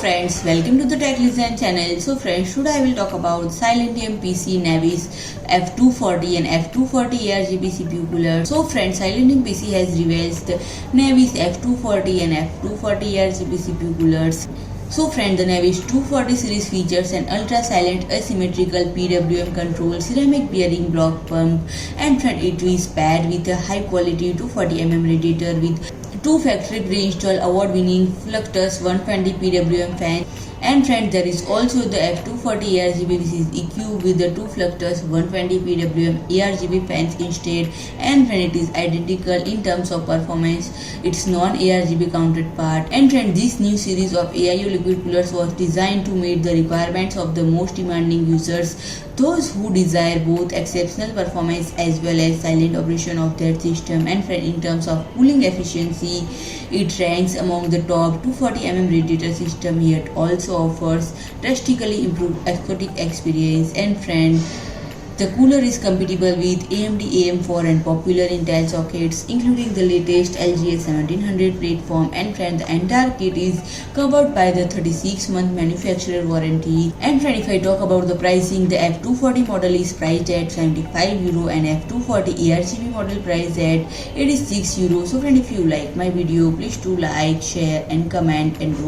friends, welcome to the Tech Listen channel. So friends, today I will talk about SilentiumPC Navis F240 and F240 ARGB CPU cooler. So friends, SilentiumPC has revealed the Navis F240 and F240 ARGB CPU coolers. So friend, the Navis 240 series features an ultra-silent asymmetrical PWM control ceramic bearing block pump, and friend, it is paired with a high-quality 240mm radiator with two factory pre-installed award-winning Fluctus 120 PWM fan. And friend, there is also the F240 ARGB, which is equipped with the two Fluctus 120 PWM ARGB fans instead. And friend, it is identical in terms of performance. It's non-ARGB counterpart. And friend, this new series of AIO liquid coolers was designed to meet the requirements of the most demanding users, those who desire both exceptional performance as well as silent operation of their system. And friend, in terms of cooling efficiency, it ranks among the top 240mm radiator system, yet also offers drastically improved acoustic experience. And friend, the cooler is compatible with AMD AM4 and popular Intel sockets, including the latest LGA 1700 platform. And friend, the entire kit is covered by the 36-month manufacturer warranty. And friend, if I talk about the pricing, the F240 model is priced at €75 and F240 ARGB model priced at €86. So friend, if you like my video, please do like, share and comment, and don't